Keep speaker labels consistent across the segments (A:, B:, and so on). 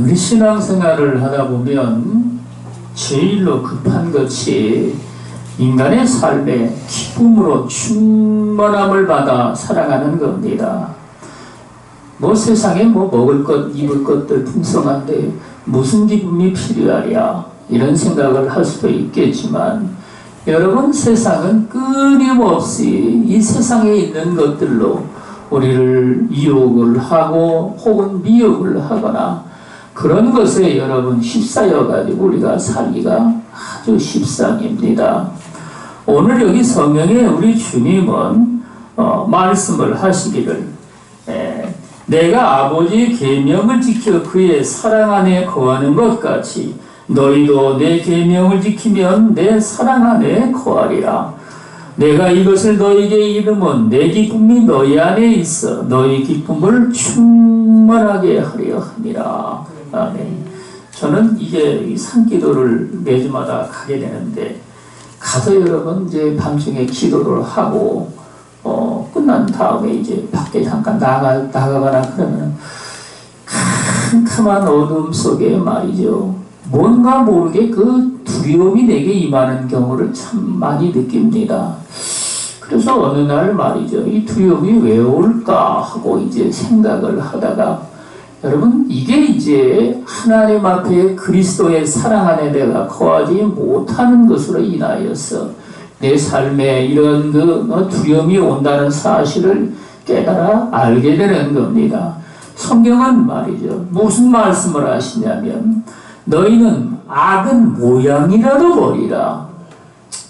A: 우리 신앙생활을 하다 보면 제일로 급한 것이 인간의 삶에 기쁨으로 충만함을 받아 살아가는 겁니다. 세상에 먹을 것, 입을 것들 풍성한데 무슨 기쁨이 필요하랴 이런 생각을 할 수도 있겠지만, 여러분, 세상은 끊임없이 이 세상에 있는 것들로 우리를 유혹을 하고 혹은 미혹을 하거나 그런 것에 여러분 휩싸여 가지고 우리가 살기가 아주 십상입니다. 오늘 여기 성경에 우리 주님은 말씀을 하시기를, 내가 아버지의 계명을 지켜 그의 사랑 안에 거하는 것 같이 너희도 내 계명을 지키면 내 사랑 안에 거하리라. 내가 이것을 너희에게 이르면 내 기쁨이 너희 안에 있어 너희 기쁨을 충만하게 하려 함이라. 아멘. 저는 이제 산기도를 매주마다 가게 되는데, 가서 여러분 이제 밤중에 기도를 하고 끝난 다음에 이제 밖에 잠깐 나가거나 그러면 캄캄한 어둠 속에 말이죠, 뭔가 모르게 그 두려움이 내게 임하는 경우를 참 많이 느낍니다. 그래서 어느 날 말이죠, 이 두려움이 왜 올까 하고 이제 생각을 하다가, 여러분, 이게 이제 하나님 앞에 그리스도의 사랑 안에 내가 거하지 못하는 것으로 인하여서 내 삶에 이런 두려움이 온다는 사실을 깨달아 알게 되는 겁니다. 성경은 말이죠, 무슨 말씀을 하시냐면, 너희는 악은 모양이라도 버리라.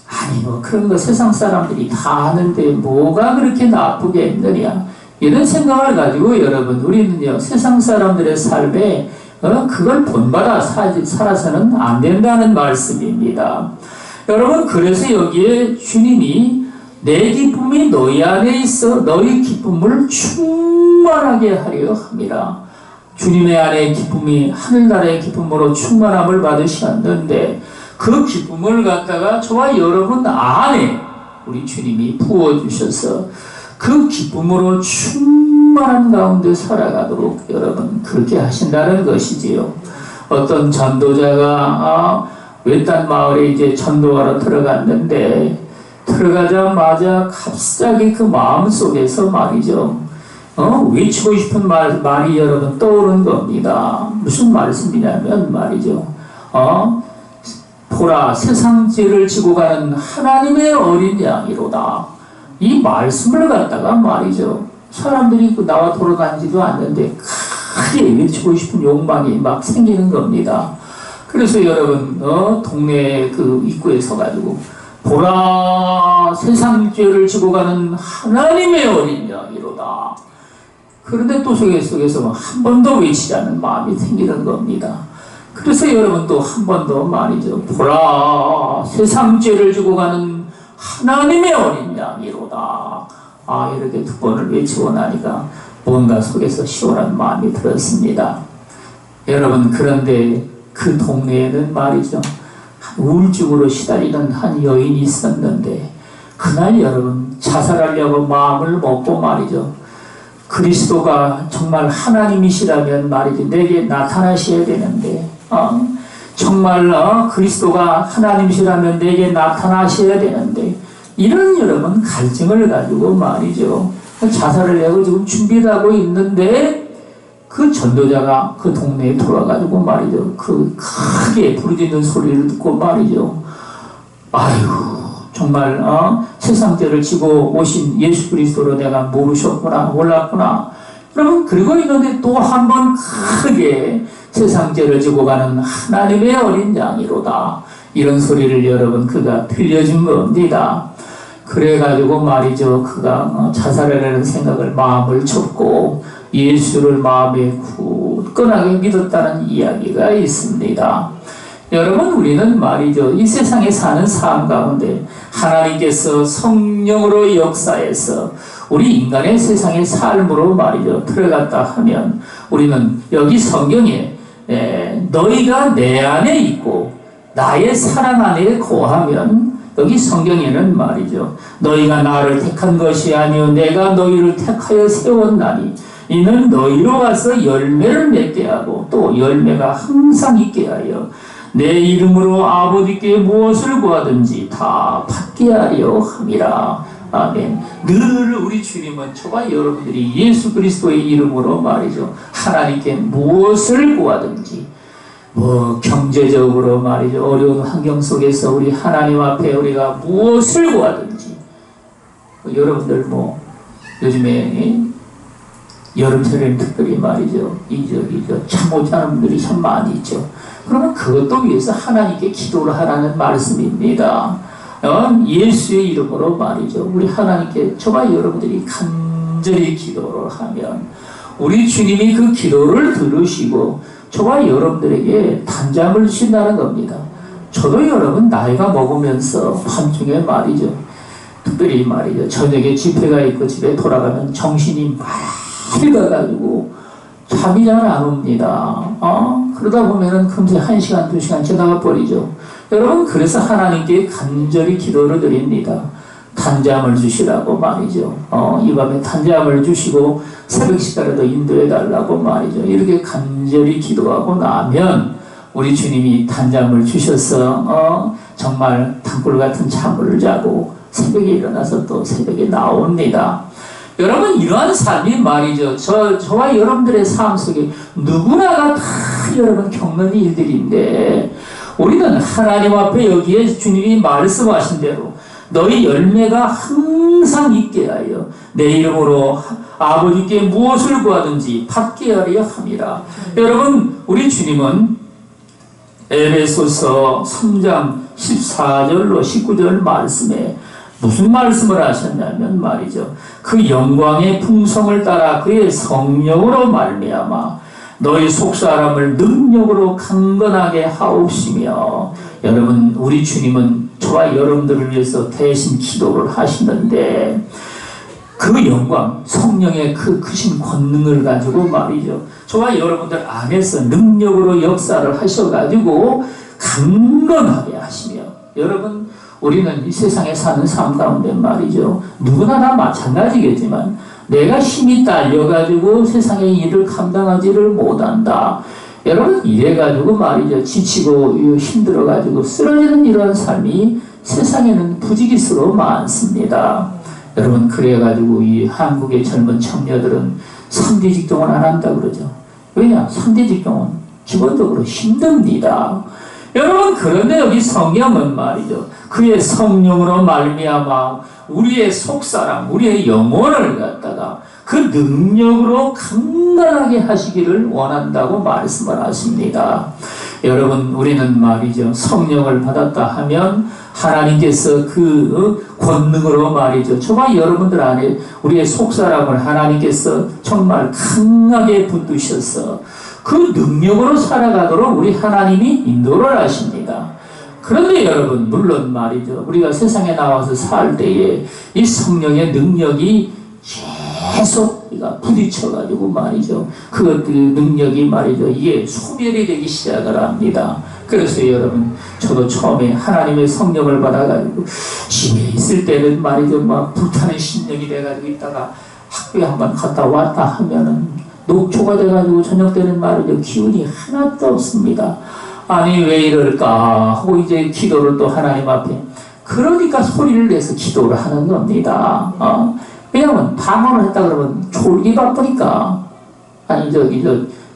A: 아니 그런 거 세상 사람들이 다 아는데 뭐가 그렇게 나쁘게 했느냐, 이런 생각을 가지고 여러분, 우리는요 세상 사람들의 삶에 그걸 본받아 살아서는 안 된다는 말씀입니다. 여러분, 그래서 여기에 주님이 내 기쁨이 너희 안에 있어 너희 기쁨을 충만하게 하려 함이라. 주님의 안에 기쁨이 하늘나라의 기쁨으로 충만함을 받으셨는데, 그 기쁨을 갖다가 저와 여러분 안에 우리 주님이 부어주셔서 그 기쁨으로 충만한 가운데 살아가도록 여러분 그렇게 하신다는 것이지요. 어떤 전도자가 외딴 마을에 이제 전도하러 들어갔는데, 들어가자마자 갑자기 그 마음 속에서 말이죠, 외치고 싶은 말이 여러분 떠오른 겁니다. 무슨 말씀이냐면 말이죠, 보라, 세상 죄를 지고 가는 하나님의 어린 양이로다. 이 말씀을 갖다가 말이죠, 사람들이 나와 돌아다니지도 않는데 크게 외치고 싶은 욕망이 막 생기는 겁니다. 그래서 여러분, 동네 그 입구에 서가지고, 보라, 세상 죄를 지고 가는 하나님의 어린 양이로다. 그런데 또 속에서 한 번 더 외치지 않는 마음이 생기는 겁니다. 그래서 여러분 또 한 번 더 말이죠, 보라, 세상 죄를 지고 가는 하나님의 어린 양이로다. 이렇게 두 번을 외치고 나니까 뭔가 속에서 시원한 마음이 들었습니다. 여러분, 그런데 그 동네에는 말이죠, 우울증으로 시달리는 한 여인이 있었는데, 그날 여러분 자살하려고 마음을 먹고 말이죠, 그리스도가 정말 하나님이시라면 말이죠, 내게 나타나셔야 되는데, 정말 그리스도가 하나님이시라면 내게 나타나셔야 되는데, 이런 여러분 갈증을 가지고 말이죠, 자살을 하고 지금 준비를 하고 있는데, 그 전도자가 그 동네에 돌아가지고 말이죠, 그 크게 부르짖는 소리를 듣고 말이죠, 아유 정말 세상 죄를 지고 오신 예수 그리스도로 내가 모르셨구나, 몰랐구나. 여러분, 그리고 있는데 또 한 번 크게 세상 죄를 지고 가는 하나님의 어린 양이로다, 이런 소리를 여러분 그가 들려준 겁니다. 그래가지고 말이죠, 그가 자살을 하는 생각을 마음을 접고 예수를 마음에 굳건하게 믿었다는 이야기가 있습니다. 여러분, 우리는 말이죠, 이 세상에 사는 삶 가운데 하나님께서 성령으로 역사해서 우리 인간의 세상의 삶으로 말이죠 들어갔다 하면, 우리는 여기 성경에 너희가 내 안에 있고 나의 사랑 안에 거하면, 여기 성경에는 말이죠, 너희가 나를 택한 것이 아니요 내가 너희를 택하여 세웠나니 이는 너희로 가서 열매를 맺게 하고 또 열매가 항상 있게 하여 내 이름으로 아버지께 무엇을 구하든지 다 받게 하려 함이라. 아멘. 늘 우리 주님은 저와 여러분들이 예수 그리스도의 이름으로 말이죠, 하나님께 무엇을 구하든지, 경제적으로 말이죠, 어려운 환경 속에서 우리 하나님 앞에 우리가 무엇을 구하든지, 여러분들 요즘에 여름철에는 특별히 말이죠, 참 못하는 분들이 참 많이 있죠. 그러면 그것도 위해서 하나님께 기도를 하라는 말씀입니다. 예수의 이름으로 말이죠, 우리 하나님께 저와 여러분들이 간절히 기도를 하면 우리 주님이 그 기도를 들으시고 저와 여러분들에게 단잠을 주신다는 겁니다. 저도 여러분 나이가 먹으면서 밤중에 말이죠, 특별히 말이죠, 저녁에 집회가 있고 집에 돌아가면 정신이 맑아가지고 잠이 잘 안 옵니다. 그러다 보면은 금세 1시간, 2시간 지나가 버리죠. 여러분, 그래서 하나님께 간절히 기도를 드립니다. 단잠을 주시라고 말이죠. 이 밤에 단잠을 주시고 새벽 시간에도 인도해 달라고 말이죠. 이렇게 간절히 기도하고 나면 우리 주님이 단잠을 주셔서 정말 단꿀 같은 잠을 자고 새벽에 일어나서 또 새벽에 나옵니다. 여러분, 이러한 삶이 말이죠, 저와 여러분들의 삶 속에 누구나가 다 여러분 겪는 일들인데, 우리는 하나님 앞에 여기에 주님이 말씀하신 대로 너희 열매가 항상 있게 하여 내 이름으로 아버지께 무엇을 구하든지 받게 하려 함이라. 여러분, 우리 주님은 에베소서 3장 14절로 19절 말씀에 무슨 말씀을 하셨냐면 말이죠, 그 영광의 풍성을 따라 그의 성령으로 말미암아 너희 속사람을 능력으로 강건하게 하옵시며. 여러분, 우리 주님은 저와 여러분들을 위해서 대신 기도를 하시는데 그 영광, 성령의 그 크신 권능을 가지고 말이죠, 저와 여러분들 안에서 능력으로 역사를 하셔가지고 강건하게 하시며. 여러분, 우리는 이 세상에 사는 삶 가운데 말이죠, 누구나 다 마찬가지겠지만 내가 힘이 딸려가지고 세상의 일을 감당하지를 못한다. 여러분, 이래가지고 말이죠, 지치고 힘들어가지고 쓰러지는 이러한 삶이 세상에는 부지기수로 많습니다. 여러분, 그래가지고 이 한국의 젊은 청년들은 3대 직종을 안 한다 그러죠. 왜냐? 3대 직종은 기본적으로 힘듭니다. 여러분, 그런데 여기 성경은 말이죠, 그의 성령으로 말미암아 우리의 속사람, 우리의 영혼을 갖다가 그 능력으로 강건하게 하시기를 원한다고 말씀을 하십니다. 여러분, 우리는 말이죠, 성령을 받았다 하면 하나님께서 그 권능으로 말이죠, 저와 여러분들 안에 우리의 속사람을 하나님께서 정말 강하게 붙드셔서 그 능력으로 살아가도록 우리 하나님이 인도를 하십니다. 그런데 여러분, 물론 말이죠, 우리가 세상에 나와서 살 때에 이 성령의 능력이 계속 우리가 부딪혀가지고 말이죠, 그 능력이 말이죠, 이게 소멸이 되기 시작을 합니다. 그래서 여러분, 저도 처음에 하나님의 성령을 받아가지고 집에 있을 때는 말이죠, 막 불타는 심령이 돼가지고 있다가 학교에 한번 갔다 왔다 하면은 녹초가 돼가지고 저녁 때는 말이죠, 기운이 하나도 없습니다. 아니, 왜 이럴까 하고 이제 기도를 또 하나님 앞에, 그러니까 소리를 내서 기도를 하는 겁니다. 왜냐면 방언을 했다 그러면 졸기 바쁘니까, 아니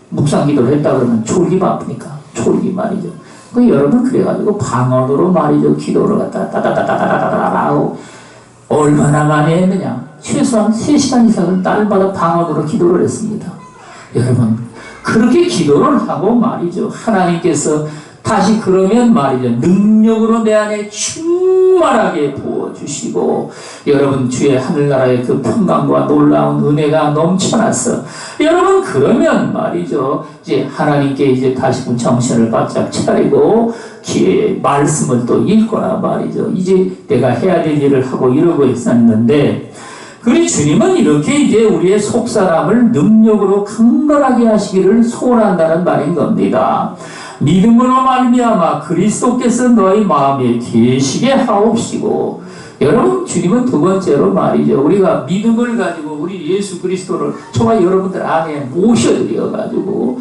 A: 묵상 기도를 했다 그러면 졸기 바쁘니까, 졸기 말이죠. 그 여러분, 그래가지고 방언으로 말이죠, 기도를 갖다 따다다다다다다다 하고 얼마나 많이 했느냐, 최소한 3시간 이상을 날마다 방언으로 기도를 했습니다. 여러분, 그렇게 기도를 하고 말이죠, 하나님께서 다시 그러면 말이죠, 능력으로 내 안에 충만하게 부어주시고, 여러분, 주의 하늘나라의 그 평강과 놀라운 은혜가 넘쳐나서, 여러분, 그러면 말이죠, 이제 하나님께 이제 다시 정신을 바짝 차리고 말씀을 또 읽거나 말이죠, 이제 내가 해야 될 일을 하고 이러고 있었는데, 우리 주님은 이렇게 이제 우리의 속사람을 능력으로 강건하게 하시기를 소원한다는 말인 겁니다. 믿음으로 말미암아 그리스도께서 너희 마음에 계시게 하옵시고, 여러분, 주님은 두 번째로 말이죠. 우리가 믿음을 가지고 우리 예수 그리스도를 저와 여러분들 안에 모셔드려가지고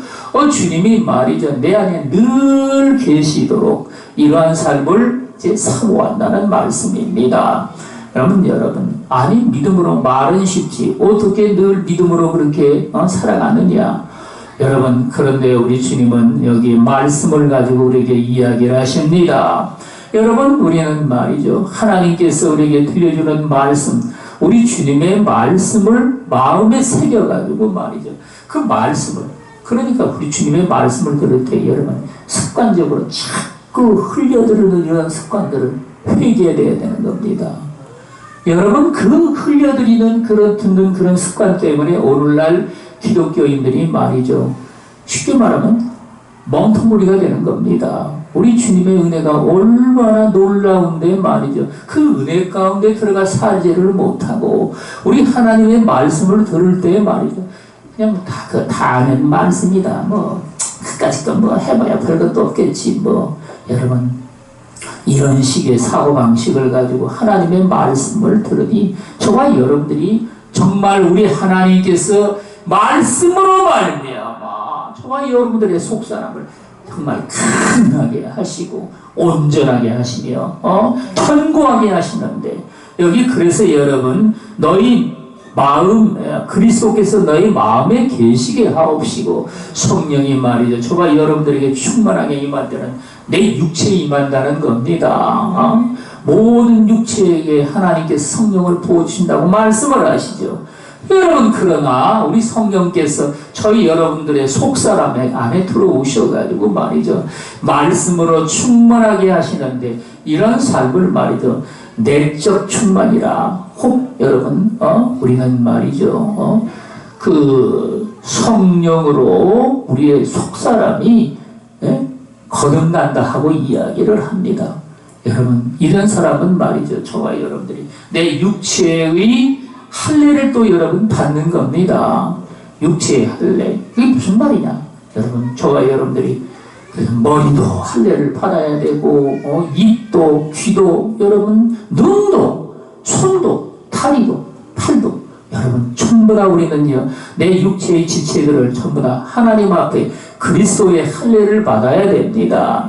A: 주님이 말이죠. 내 안에 늘 계시도록 이러한 삶을 이제 사모한다는 말씀입니다. 여러분, 아니 믿음으로 말은 쉽지 어떻게 늘 믿음으로 그렇게 살아가느냐. 여러분, 그런데 우리 주님은 여기 말씀을 가지고 우리에게 이야기를 하십니다. 여러분, 우리는 말이죠. 하나님께서 우리에게 들려주는 말씀, 우리 주님의 말씀을 마음에 새겨가지고 말이죠. 그 말씀을, 그러니까 우리 주님의 말씀을 들을 때 여러분, 습관적으로 자꾸 흘려들는 이런 습관들을 회개해야 되는 겁니다. 여러분, 그 흘려들이는 듣는 그런 습관 때문에 오늘날 기독교인들이 말이죠. 쉽게 말하면 멍텅구리가 되는 겁니다. 우리 주님의 은혜가 얼마나 놀라운데 말이죠. 그 은혜 가운데 들어가 살지를 못하고 우리 하나님의 말씀을 들을 때 말이죠. 그냥 다 아는 말씀이다. 그까짓 건 해봐야 별것도 없겠지. 여러분, 이런 식의 사고방식을 가지고 하나님의 말씀을 들으니 저와 여러분들이 정말 우리 하나님께서 말씀으로 말미암아 저와 여러분들의 속사람을 정말 강하게 하시고 온전하게 하시며 견고하게 하시는데 여기 그래서 여러분 너희 마음 그리스도께서 너희 마음에 계시게 하옵시고 성령이 말이죠. 저와 여러분들에게 충만하게 임할 때는 내 육체에 임한다는 겁니다. 모든 육체에게 하나님께서 성령을 부어주신다고 말씀을 하시죠. 여러분, 그러나 우리 성령께서 저희 여러분들의 속사람 안에 들어오셔가지고 말이죠. 말씀으로 충만하게 하시는데 이런 삶을 말이죠. 내적 충만이라 여러분 우리는 말이죠. 그 성령으로 우리의 속사람이 거듭난다 하고 이야기를 합니다. 여러분, 이런 사람은 말이죠. 저와 여러분들이 내 육체의 할례를 또 여러분 받는 겁니다. 육체의 할례. 그게 무슨 말이냐? 여러분, 저와 여러분들이 머리도 할례를 받아야 되고 입도, 귀도, 여러분 눈도, 손도, 다리도, 팔도 여러분 전부 다 우리는요 내 육체의 지체들을 전부 다 하나님 앞에 그리스도의 할례를 받아야 됩니다.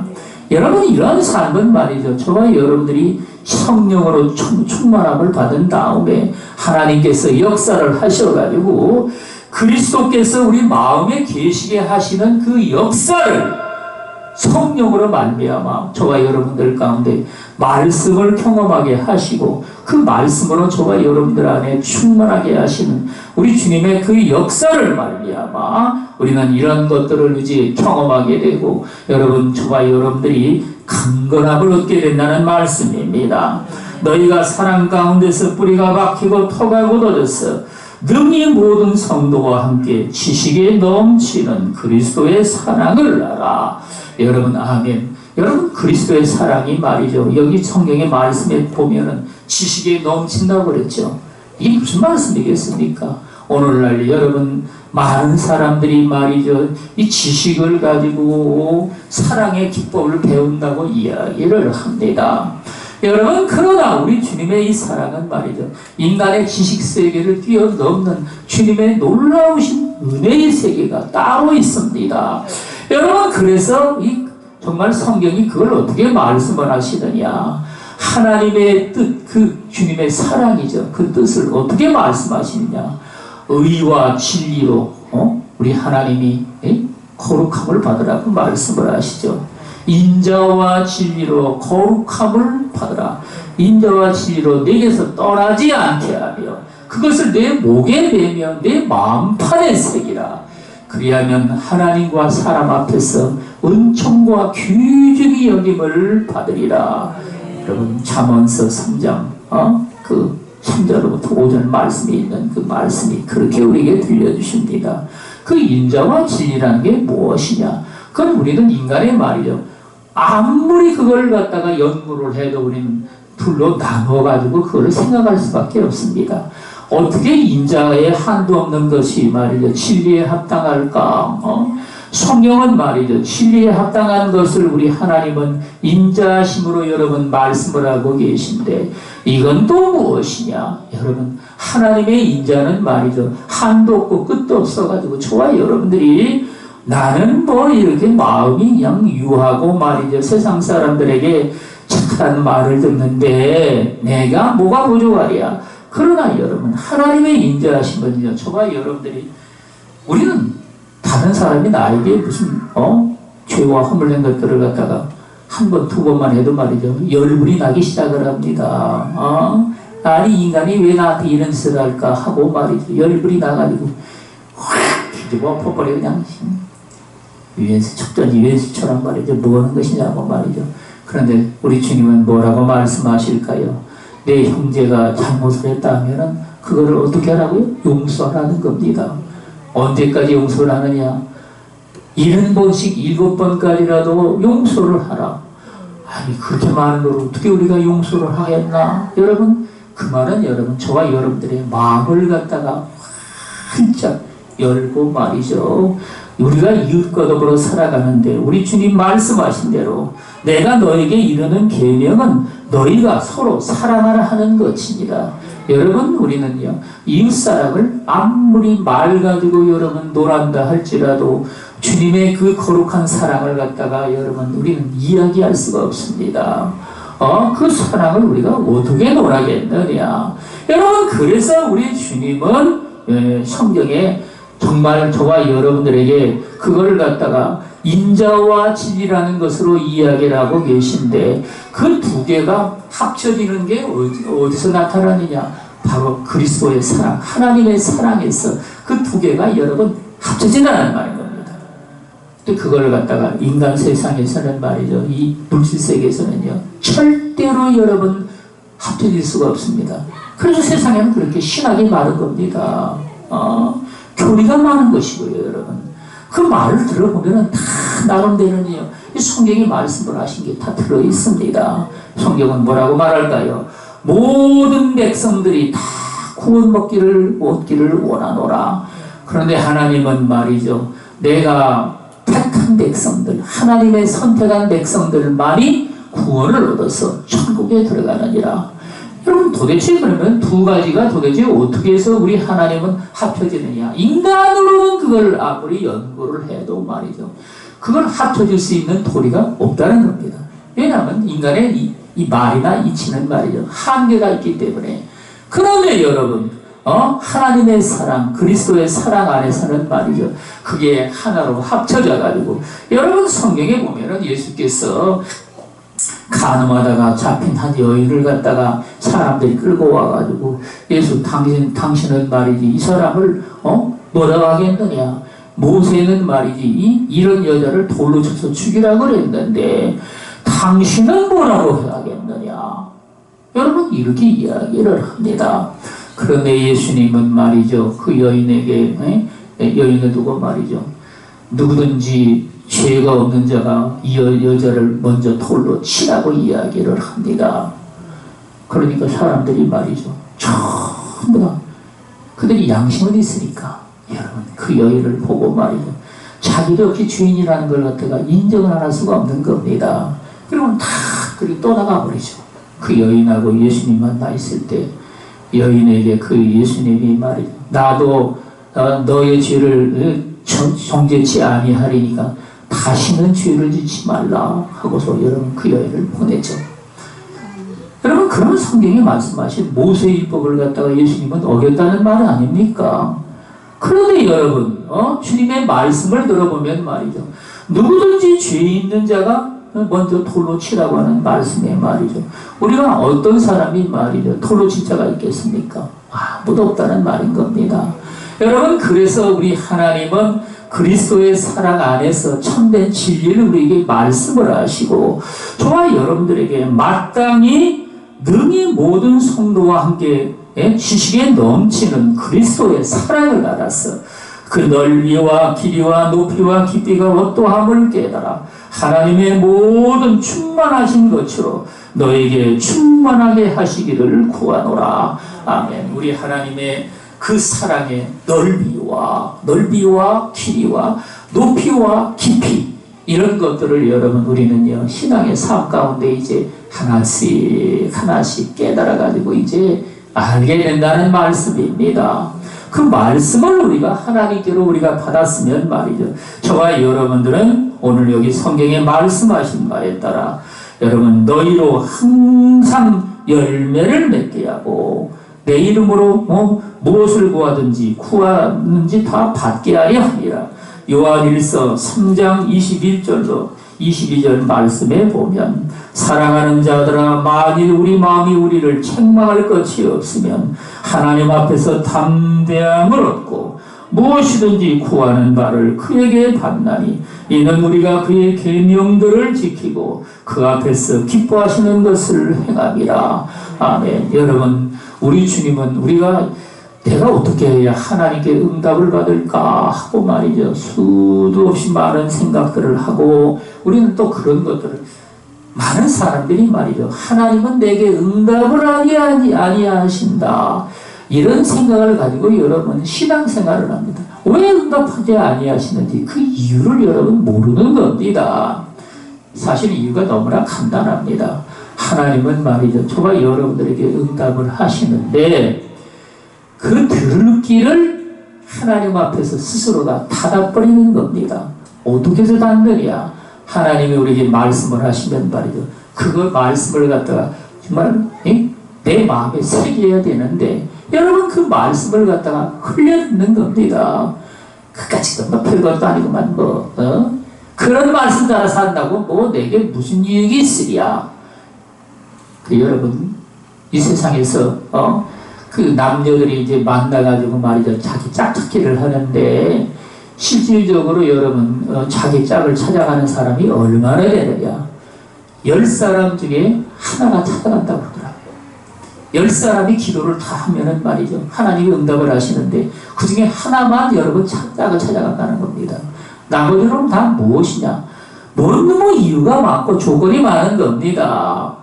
A: 여러분, 이러한 삶은 말이죠. 저와 여러분들이 성령으로 충만함을 받은 다음에 하나님께서 역사를 하셔가지고 그리스도께서 우리 마음에 계시게 하시는 그 역사를 성령으로 말미암아 저와 여러분들 가운데 말씀을 경험하게 하시고 그 말씀으로 저와 여러분들 안에 충만하게 하시는 우리 주님의 그 역사를 말미암아 우리는 이런 것들을 이제 경험하게 되고 여러분 저와 여러분들이 강건함을 얻게 된다는 말씀입니다. 너희가 사랑 가운데서 뿌리가 박히고 터가 굳어져서 능히 모든 성도와 함께 지식에 넘치는 그리스도의 사랑을 알아. 여러분, 아멘. 여러분, 그리스도의 사랑이 말이죠. 여기 성경의 말씀에 보면은 지식에 넘친다고 그랬죠. 이게 무슨 말씀이겠습니까? 오늘날 여러분, 많은 사람들이 말이죠. 이 지식을 가지고 사랑의 기법을 배운다고 이야기를 합니다. 여러분, 그러나 우리 주님의 이 사랑은 말이죠. 인간의 지식 세계를 뛰어넘는 주님의 놀라우신 은혜의 세계가 따로 있습니다. 여러분, 그래서 정말 성경이 그걸 어떻게 말씀을 하시느냐. 하나님의 뜻, 그 주님의 사랑이죠. 그 뜻을 어떻게 말씀하시느냐. 의와 진리로 우리 하나님이 거룩함을 받으라고 말씀을 하시죠. 인자와 진리로 거룩함을 받으라. 인자와 진리로 내게서 떠나지 않게 하며 그것을 내 목에 매며 내 마음판에 새기라. 그리하면 하나님과 사람 앞에서 은총과 귀중히 여김을 받으리라. 여러분, 잠언서 3장 그 3절부터 5절 말씀이 있는 그 말씀이 그렇게 우리에게 들려주십니다. 그 인자와 진리라는 게 무엇이냐? 그건 우리는 인간의 말이죠. 아무리 그걸 갖다가 연구를 해도 우리는 둘로 나눠가지고 그걸 생각할 수밖에 없습니다. 어떻게 인자에 한도 없는 것이 말이죠. 진리에 합당할까? 성경은 말이죠. 진리에 합당한 것을 우리 하나님은 인자하심으로 여러분 말씀을 하고 계신데 이건 또 무엇이냐? 여러분 하나님의 인자는 말이죠. 한도 없고 끝도 없어가지고 저와 여러분들이 나는 뭐 이렇게 마음이 그냥 유하고 말이죠. 세상 사람들에게 착한 말을 듣는데 내가 뭐가 부족하랴? 그러나 여러분 하나님의 인자하심은요. 저와 여러분들이 우리는 다른 사람이 나에게 무슨 죄와 허물된 것들을 갖다가 한 번, 두 번만 해도 말이죠. 열불이 나기 시작을 합니다. 아니 인간이 왜 나한테 이런 짓을 할까 하고 말이죠. 열불이 나가지고 확 뒤집어 엎어버려 그냥 유엔수 척전지 유엔수처럼 말이죠. 뭐 하는 것이냐고 말이죠. 그런데 우리 주님은 뭐라고 말씀하실까요? 내 형제가 잘못을 했다 하면은 그거를 어떻게 하라고요? 용서하라는 겁니다. 언제까지 용서를 하느냐? 70번씩 7번까지라도 용서를 하라. 아니 그렇게 많은 걸 어떻게 우리가 용서를 하겠나? 여러분 그 말은 여러분 저와 여러분들의 마음을 갖다가 활짝 열고 말이죠. 우리가 이웃과 더불어 살아가는데 우리 주님 말씀하신 대로 내가 너에게 이르는 계명은 너희가 서로 사랑하라 하는 것입니다. 여러분 우리는요 이웃사랑을 아무리 말 가지고 여러분 놀한다 할지라도 주님의 그 거룩한 사랑을 갖다가 여러분 우리는 이야기할 수가 없습니다. 그 사랑을 우리가 어떻게 놀아겠느냐. 여러분 그래서 우리 주님은 성경에 정말 저와 여러분들에게 그거를 갖다가 인자와 진리라는 것으로 이야기를 하고 계신데 그 두 개가 합쳐지는 게 어디서 나타나느냐? 바로 그리스도의 사랑, 하나님의 사랑에서 그 두 개가 여러분 합쳐진다는 말인 겁니다. 또 그걸 갖다가 인간 세상에서는 말이죠. 이 물질 세계에서는요. 절대로 여러분 합쳐질 수가 없습니다. 그래서 세상에는 그렇게 신학이 많은 겁니다. 교리가 많은 것이고요, 여러분. 그 말을 들어보면은 다 나름대로는요, 이 성경이 말씀을 하신 게 다 들어있습니다. 성경은 뭐라고 말할까요? 모든 백성들이 다 구원 얻기를 원하노라. 그런데 하나님은 말이죠, 내가 택한 백성들, 하나님의 선택한 백성들만이 구원을 얻어서 천국에 들어가느니라. 여러분 도대체 그러면 두 가지가 도대체 어떻게 해서 우리 하나님은 합쳐지느냐? 인간으로는 그걸 아무리 연구를 해도 말이죠. 그걸 합쳐질 수 있는 도리가 없다는 겁니다. 왜냐하면 인간의 이 말이나 이치는 말이죠. 한계가 있기 때문에. 그런데 여러분, 하나님의 사랑, 그리스도의 사랑 안에서는 말이죠. 그게 하나로 합쳐져 가지고 여러분 성경에 보면은 예수께서 간음하다가 잡힌 한 여인을 갖다가 사람들이 끌고 와가지고 예수 당신은 말이지 이 사람을 뭐라고 하겠느냐? 모세는 말이지 이런 여자를 돌로 쳐서 죽이라고 그랬는데 당신은 뭐라고 하겠느냐? 여러분 이렇게 이야기를 합니다. 그런데 예수님은 말이죠 그 여인에게 여인을 두고 말이죠 누구든지 죄가 없는 자가 이 여자를 먼저 돌로 치라고 이야기를 합니다. 그러니까 사람들이 말이죠. 전부 다 그들이 양심은 있으니까 여러분 그 여인을 보고 말이죠. 자기도 없이 주인이라는 걸 갖다가 인정을 안 할 수가 없는 겁니다. 그러면 다 그리고 떠나가 버리죠. 그 여인하고 예수님 만나 있을 때 여인에게 그 예수님이 말이죠. 나도 너의 죄를 정죄치 아니하리니까 다시는 죄를 짓지 말라 하고서 여러분 그 여인을 보내죠. 여러분 그런 성경이 말씀하신 모세율법을 갖다가 예수님은 어겼다는 말 아닙니까? 그런데 여러분 주님의 말씀을 들어보면 말이죠. 누구든지 죄 있는 자가 먼저 돌로 치라고 하는 말씀의 말이죠. 우리가 어떤 사람이 말이죠. 돌로 칠 자가 있겠습니까? 아무도 없다는 말인 겁니다. 여러분 그래서 우리 하나님은 그리스도의 사랑 안에서 참된 진리를 우리에게 말씀을 하시고 저와 여러분들에게 마땅히 능히 모든 성도와 함께 지식에 넘치는 그리스도의 사랑을 알아서 그 넓이와 길이와 높이와 깊이가 어떠함을 깨달아 하나님의 모든 충만하신 것으로 너에게 충만하게 하시기를 구하노라. 아멘. 우리 하나님의 그 사랑의 넓이와 길이와 높이와 깊이 이런 것들을 여러분 우리는요 신앙의 삶 가운데 이제 하나씩 깨달아 가지고 이제 알게 된다는 말씀입니다. 그 말씀을 우리가 하나님께로 우리가 받았으면 말이죠. 저와 여러분들은 오늘 여기 성경에 말씀하신 바에 따라 여러분 너희로 항상 열매를 맺게 하고 내 이름으로 무엇을 구하든지 다 받게 하려 하리라. 요한일서 3장 21절로 22절 말씀에 보면 사랑하는 자들아 만일 우리 마음이 우리를 책망할 것이 없으면 하나님 앞에서 담대함을 얻고 무엇이든지 구하는 바를 그에게 받나니 이는 우리가 그의 계명들을 지키고 그 앞에서 기뻐하시는 것을 행함이라. 아멘. 여러분 우리 주님은 우리가 내가 어떻게 해야 하나님께 응답을 받을까 하고 말이죠. 수도 없이 많은 생각들을 하고 우리는 또 그런 것들을 많은 사람들이 말이죠. 하나님은 내게 응답을 아니하신다. 이런 생각을 가지고 여러분 신앙생활을 합니다. 왜 응답하지 아니하시는지 그 이유를 여러분 모르는 겁니다. 사실 이유가 너무나 간단합니다. 하나님은 말이죠. 저와 여러분들에게 응답을 하시는데 그 들기를 하나님 앞에서 스스로가 닫아버리는 겁니다. 어떻게 해서 닫느냐? 하나님이 우리에게 말씀을 하시면 말이죠. 그거 말씀을 갖다가 정말 내 마음에 새겨야 되는데 여러분 그 말씀을 갖다가 흘려듣는 겁니다. 그까짓 건 별것도 아니구만 그런 말씀 따라 산다고 내게 무슨 이익이 있으랴. 여러분 이 세상에서 그 남녀들이 이제 만나가지고 말이죠. 자기 짝짓기를 하는데 실질적으로 여러분 자기 짝을 찾아가는 사람이 얼마나 되느냐. 10사람 중에 하나가 찾아간다고 그러더라고요. 10사람이 기도를 다 하면은 말이죠. 하나님이 응답을 하시는데 그 중에 하나만 여러분 짝을 찾아간다는 겁니다. 나머지는 다 무엇이냐. 너무 이유가 많고 조건이 많은 겁니다.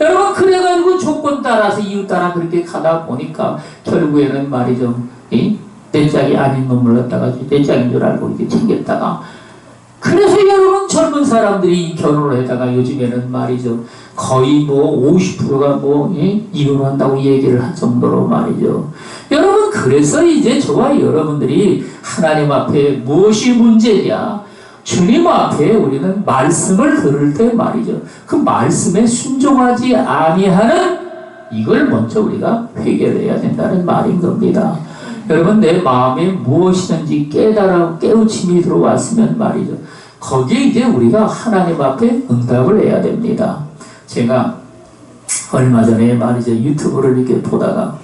A: 여러분 그래가지고 조건 따라서 이유 따라 그렇게 가다 보니까 결국에는 말이죠. 내 짝이 아닌 놈을 갖다가 내 짝인 줄 알고 이렇게 챙겼다가 그래서 여러분 젊은 사람들이 결혼을 했다가 요즘에는 말이죠. 거의 50%가 이혼한다고 얘기를 할 정도로 말이죠. 여러분 그래서 이제 저와 여러분들이 하나님 앞에 무엇이 문제냐. 주님 앞에 우리는 말씀을 들을 때 말이죠. 그 말씀에 순종하지 아니하는 이걸 먼저 우리가 해결해야 된다는 말인 겁니다. 여러분 내 마음에 무엇이든지 깨우침이 들어왔으면 말이죠. 거기에 이제 우리가 하나님 앞에 응답을 해야 됩니다. 제가 얼마 전에 말이죠. 유튜브를 이렇게 보다가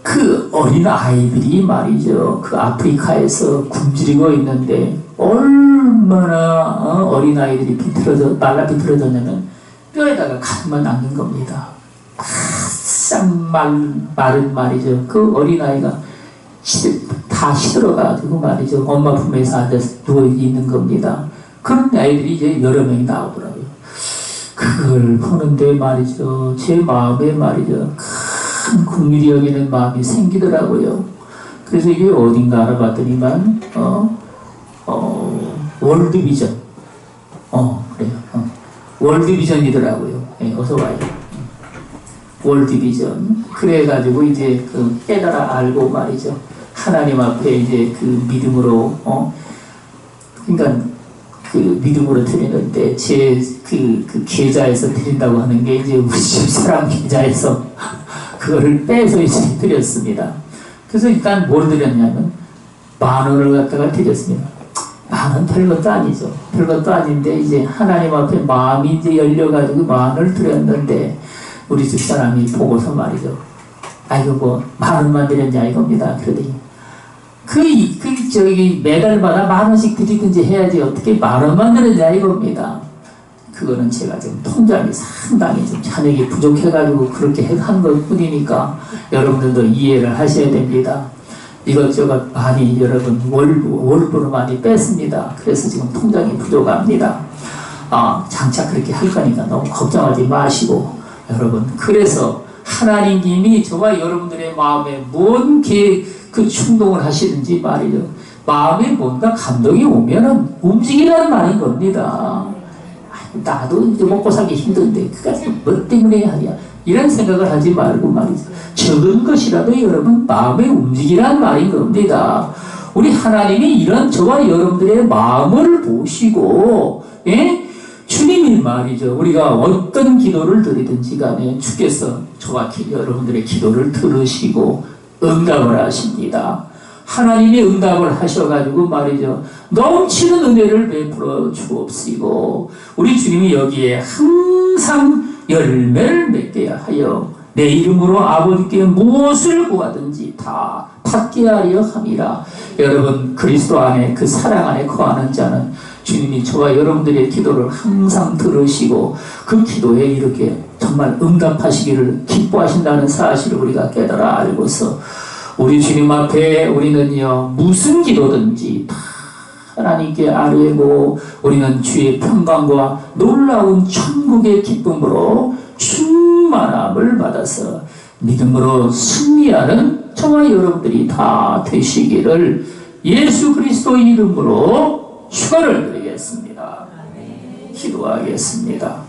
A: 그 어린 아이들이 말이죠. 그 아프리카에서 굶주리고 있는데 얼마나 어린 아이들이 말라 비틀어졌냐면 뼈에다가 가슴만 남긴 겁니다. 바싹 마른 말이죠. 그 어린 아이가 다 시들어가지고 말이죠. 엄마 품에서 앉아서 누워 있는 겁니다. 그런 아이들이 이제 여러 명이 나오더라고요. 그걸 보는데 말이죠. 제 마음에 말이죠. 큰 긍휼히 여기는 마음이 생기더라고요. 그래서 이게 어딘가 알아봤더니만 월드비전. 그래요. 월드비전이더라고요. 어서 와요. 월드비전. 그래가지고 이제 깨달아 알고 말이죠. 하나님 앞에 이제 그 믿음으로, 그러니까 그 믿음으로 드리는데 그 계좌에서 드린다고 하는 게 이제 우리 집사람 계좌에서 그거를 빼서 이제 드렸습니다. 그래서 일단 뭘 드렸냐면 10,000원을 갖다가 드렸습니다. 10,000원 별것도 아니죠. 별것도 아닌데 이제 하나님 앞에 마음이 이제 열려가지고 10,000원을 드렸는데 우리 집사람이 보고서 말이죠. 이거 10,000원만 드렸냐 이겁니다. 그러더니 매달마다 10,000원씩 드리든지 해야지 어떻게 10,000원만 드렸냐 이겁니다. 그거는 제가 지금 통장이 상당히 좀 잔액이 부족해가지고 그렇게 한 것 뿐이니까 여러분들도 이해를 하셔야 됩니다. 이것저것 많이 여러분 월부로 많이 뺐습니다. 그래서 지금 통장이 부족합니다. 장차 그렇게 할 거니까 너무 걱정하지 마시고 여러분 그래서 하나님님이 저와 여러분들의 마음에 뭔 그 충동을 하시는지 말이죠. 마음에 뭔가 감동이 오면은 움직이라는 말인 겁니다. 나도 이제 먹고 살기 힘든데 그까지 뭐 때문에 하냐 이런 생각을 하지 말고 말이죠. 적은 것이라도 여러분 마음에 움직이라는 말인 겁니다. 우리 하나님이 이런 저와 여러분들의 마음을 보시고 주님이 말이죠. 우리가 어떤 기도를 드리든지 간에 주께서 저와 여러분들의 기도를 들으시고 응답을 하십니다. 하나님이 응답을 하셔가지고 말이죠. 넘치는 은혜를 베풀어 주옵시고 우리 주님이 여기에 항상 열매를 맺게 하여 내 이름으로 아버지께 무엇을 구하든지 다 받게 하려 함이라. 여러분 그리스도 안에 그 사랑 안에 거하는 자는 주님이 저와 여러분들의 기도를 항상 들으시고 그 기도에 이렇게 정말 응답하시기를 기뻐하신다는 사실을 우리가 깨달아 알고서 우리 주님 앞에 우리는요 무슨 기도든지 다 하나님께 아뢰고 우리는 주의 평강과 놀라운 천국의 기쁨으로 충만함을 받아서 믿음으로 승리하는 저와 여러분들이 다 되시기를 예수 그리스도 이름으로 축원을 드리겠습니다. 기도하겠습니다.